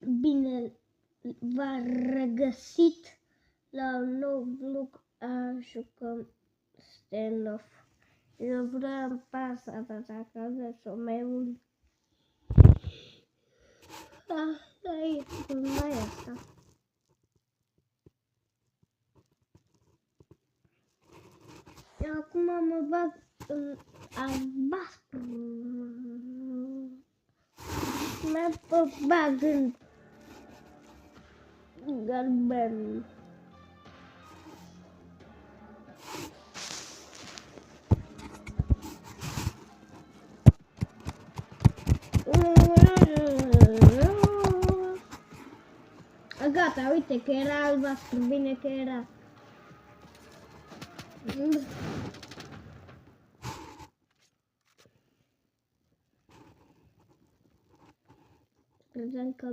Bine v-am regăsit la un nou vlog a Jucăm Stand-Off. Eu vreau pasa ta dacă aveți o mai mult. Asta e, mai asta. Acum mă bag în albastru. Mă bag în galben. Gata, uite că era albastru, bine că era. Credeam că